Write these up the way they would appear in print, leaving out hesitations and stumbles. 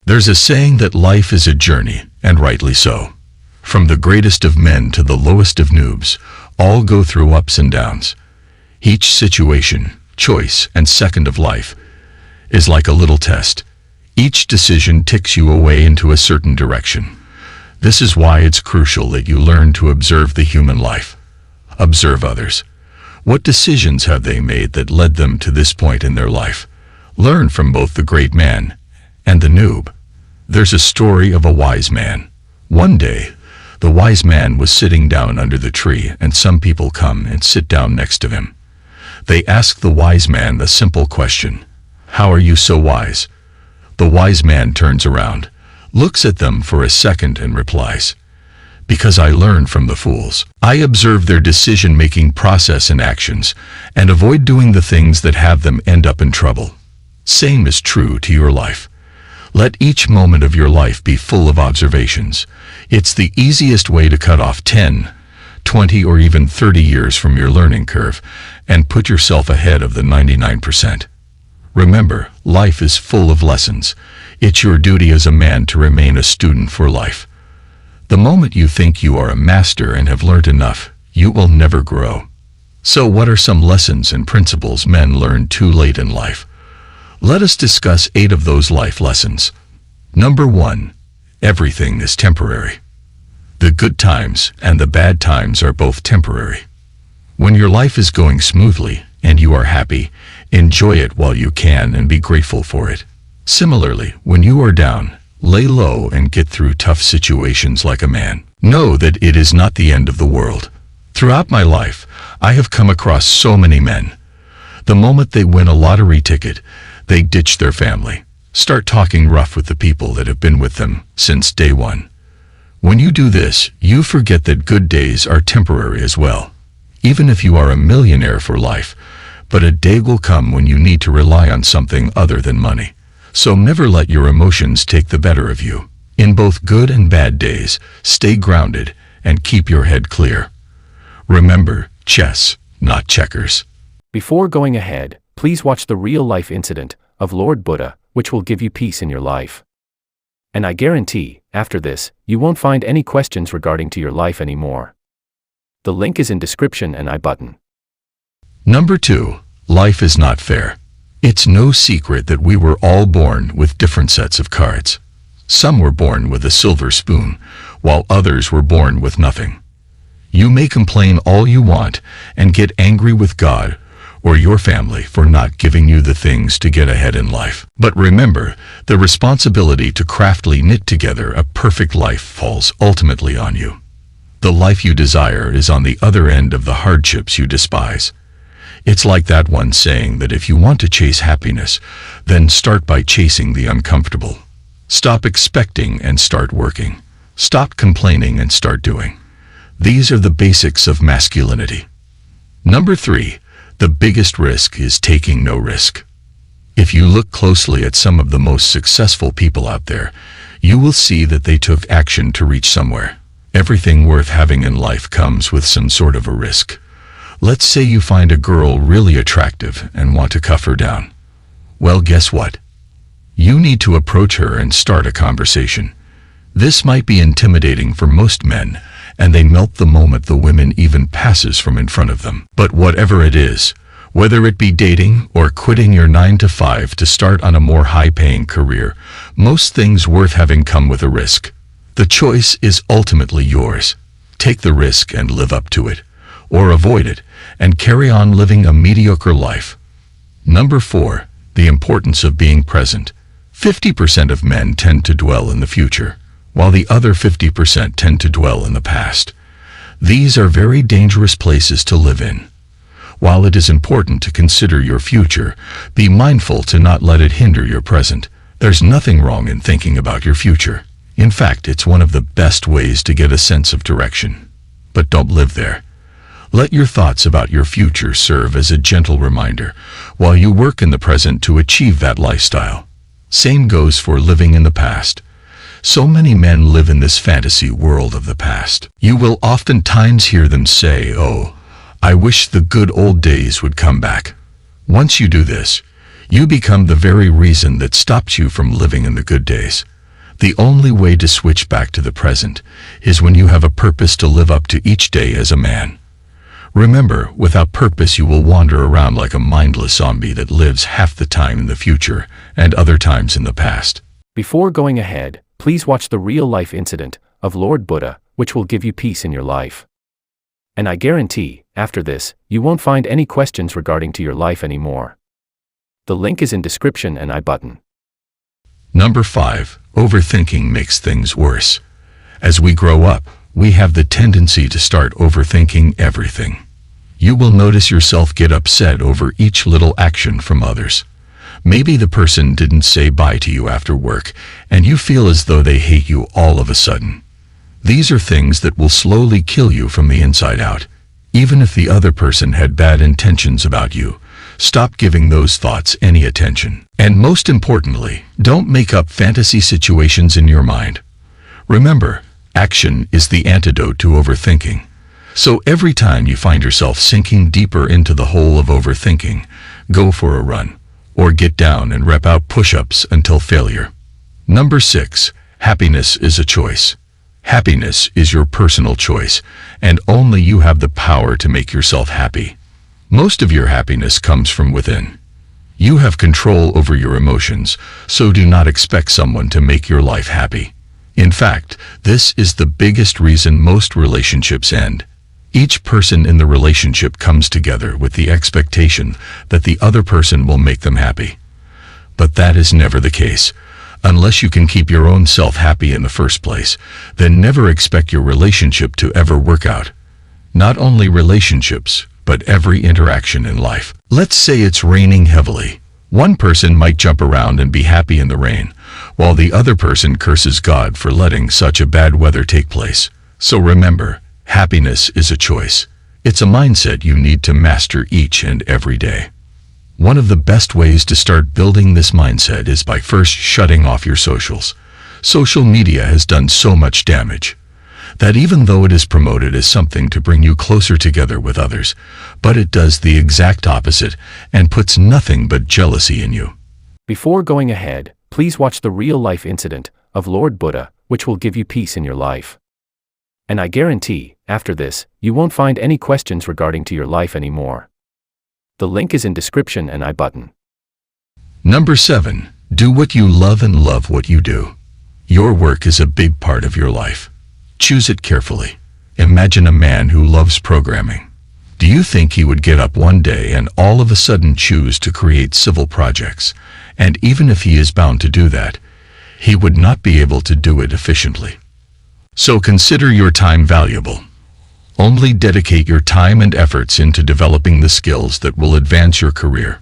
There's a saying that life is a journey, and rightly so. From the greatest of men to the lowest of noobs, all go through ups and downs. Each situation, choice, and second of life is like a little test. Each decision takes you away into a certain direction. This is why it's crucial that you learn to observe the human life. Observe others. What decisions have they made that led them to this point in their life? Learn from both the great man and the noob. There's a story of a wise man. One day, the wise man was sitting down under the tree, and some people come and sit down next to him. They ask the wise man the simple question, "How are you so wise?" The wise man turns around, looks at them for a second and replies, "Because I learn from the fools. I observe their decision-making process and actions, and avoid doing the things that have them end up in trouble." Same is true to your life. Let each moment of your life be full of observations. It's the easiest way to cut off 10, 20, or even 30 years from your learning curve and put yourself ahead of the 99%. Remember, life is full of lessons. It's your duty as a man to remain a student for life. The moment you think you are a master and have learned enough, you will never grow. So what are some lessons and principles men learn too late in life? Let us discuss 8 of those life lessons. Number 1. Everything is temporary. The good times and the bad times are both temporary. When your life is going smoothly and you are happy, enjoy it while you can and be grateful for it. Similarly, when you are down, lay low and get through tough situations like a man. Know that it is not the end of the world. Throughout my life, I have come across so many men. The moment they win a lottery ticket, they ditch their family, start talking rough with the people that have been with them since day one. When you do this, you forget that good days are temporary as well. Even if you are a millionaire for life, but a day will come when you need to rely on something other than money. So never let your emotions take the better of you. In both good and bad days, stay grounded and keep your head clear. Remember, chess, not checkers. Before going ahead, please watch the real-life incident of Lord Buddha, which will give you peace in your life. And I guarantee, after this, you won't find any questions regarding to your life anymore. The link is in description and I button. Number 2. Life is not fair. It's no secret that we were all born with different sets of cards. Some were born with a silver spoon, while others were born with nothing. You may complain all you want and get angry with God or your family for not giving you the things to get ahead in life. But remember, the responsibility to craftily knit together a perfect life falls ultimately on you. The life you desire is on the other end of the hardships you despise. It's like that one saying that if you want to chase happiness, then start by chasing the uncomfortable. Stop expecting and start working. Stop complaining and start doing. These are the basics of masculinity. Number 3. The biggest risk is taking no risk. If you look closely at some of the most successful people out there, you will see that they took action to reach somewhere. Everything worth having in life comes with some sort of a risk. Let's say you find a girl really attractive and want to cuff her down. Well, guess what? You need to approach her and start a conversation. This might be intimidating for most men, and they melt the moment the woman even passes from in front of them. But whatever it is, whether it be dating or quitting your 9-to-5 to start on a more high-paying career, most things worth having come with a risk. The choice is ultimately yours. Take the risk and live up to it, or avoid it and carry on living a mediocre life. Number 4. The importance of being present. 50% of men tend to dwell in the future, while the other 50% tend to dwell in the past. These are very dangerous places to live in. While it is important to consider your future, be mindful to not let it hinder your present. There's nothing wrong in thinking about your future. In fact, it's one of the best ways to get a sense of direction. But don't live there. Let your thoughts about your future serve as a gentle reminder while you work in the present to achieve that lifestyle. Same goes for living in the past. So many men live in this fantasy world of the past. You will oftentimes hear them say, "Oh, I wish the good old days would come back." Once you do this, you become the very reason that stops you from living in the good days. The only way to switch back to the present is when you have a purpose to live up to each day as a man. Remember, without purpose you will wander around like a mindless zombie that lives half the time in the future and other times in the past. Before going ahead, please watch the real-life incident of Lord Buddha, which will give you peace in your life. And I guarantee, after this, you won't find any questions regarding to your life anymore. The link is in description and I button. Number 5. Overthinking makes things worse. As we grow up, we have the tendency to start overthinking everything. You will notice yourself get upset over each little action from others. Maybe the person didn't say bye to you after work, and you feel as though they hate you all of a sudden. These are things that will slowly kill you from the inside out. Even if the other person had bad intentions about you, stop giving those thoughts any attention. And most importantly, don't make up fantasy situations in your mind. Remember, action is the antidote to overthinking. So every time you find yourself sinking deeper into the hole of overthinking, go for a run, or get down and rep out push-ups until failure. Number 6. Happiness is a choice. Happiness is your personal choice, and only you have the power to make yourself happy. Most of your happiness comes from within. You have control over your emotions, so do not expect someone to make your life happy. In fact, this is the biggest reason most relationships end. Each person in the relationship comes together with the expectation that the other person will make them happy. But that is never the case. Unless you can keep your own self happy in the first place, then never expect your relationship to ever work out. Not only relationships, but every interaction in life. Let's say it's raining heavily. One person might jump around and be happy in the rain, while the other person curses God for letting such a bad weather take place. So remember, happiness is a choice. It's a mindset you need to master each and every day. One of the best ways to start building this mindset is by first shutting off your socials. Social media has done so much damage that even though it is promoted as something to bring you closer together with others, but it does the exact opposite and puts nothing but jealousy in you. Before going ahead, please watch the real-life incident of Lord Buddha, which will give you peace in your life. And I guarantee, after this, you won't find any questions regarding to your life anymore. The link is in description and I button. Number 7. Do what you love and love what you do. Your work is a big part of your life. Choose it carefully. Imagine a man who loves programming. Do you think he would get up one day and all of a sudden choose to create civil projects? And even if he is bound to do that, he would not be able to do it efficiently. So consider your time valuable. Only dedicate your time and efforts into developing the skills that will advance your career.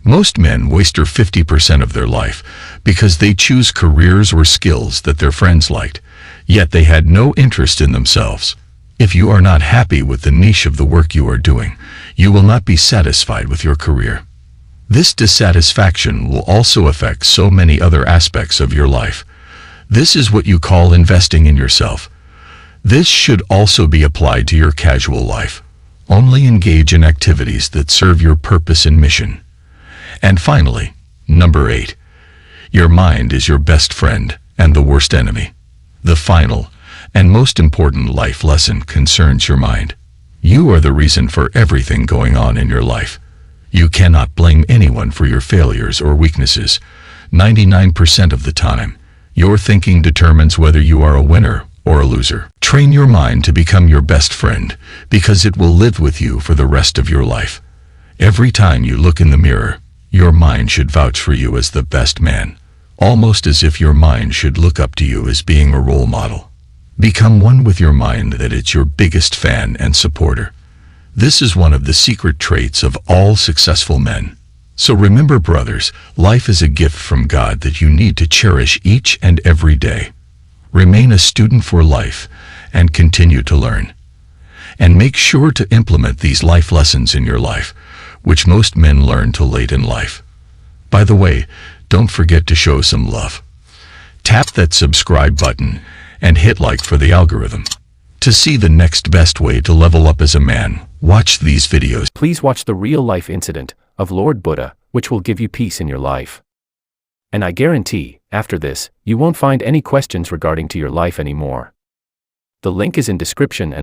Most men waste 50% of their life because they choose careers or skills that their friends liked, yet they had no interest in themselves. If you are not happy with the niche of the work you are doing, you will not be satisfied with your career. This dissatisfaction will also affect so many other aspects of your life. This is what you call investing in yourself. This should also be applied to your casual life. Only engage in activities that serve your purpose and mission. And finally, number 8. Your mind is your best friend and the worst enemy. The final and most important life lesson concerns your mind. You are the reason for everything going on in your life. You cannot blame anyone for your failures or weaknesses. 99% of the time, your thinking determines whether you are a winner or a loser. Train your mind to become your best friend, because it will live with you for the rest of your life. Every time you look in the mirror, your mind should vouch for you as the best man, almost as if your mind should look up to you as being a role model. Become one with your mind that it's your biggest fan and supporter. This is one of the secret traits of all successful men. So remember, brothers, life is a gift from God that you need to cherish each and every day. Remain a student for life and continue to learn. And make sure to implement these life lessons in your life, which most men learn too late in life. By the way, don't forget to show some love. Tap that subscribe button and hit like for the algorithm. To see the next best way to level up as a man, watch these videos. Please watch the real-life incident of Lord Buddha, which will give you peace in your life. And I guarantee, after this, you won't find any questions regarding to your life anymore. The link is in description and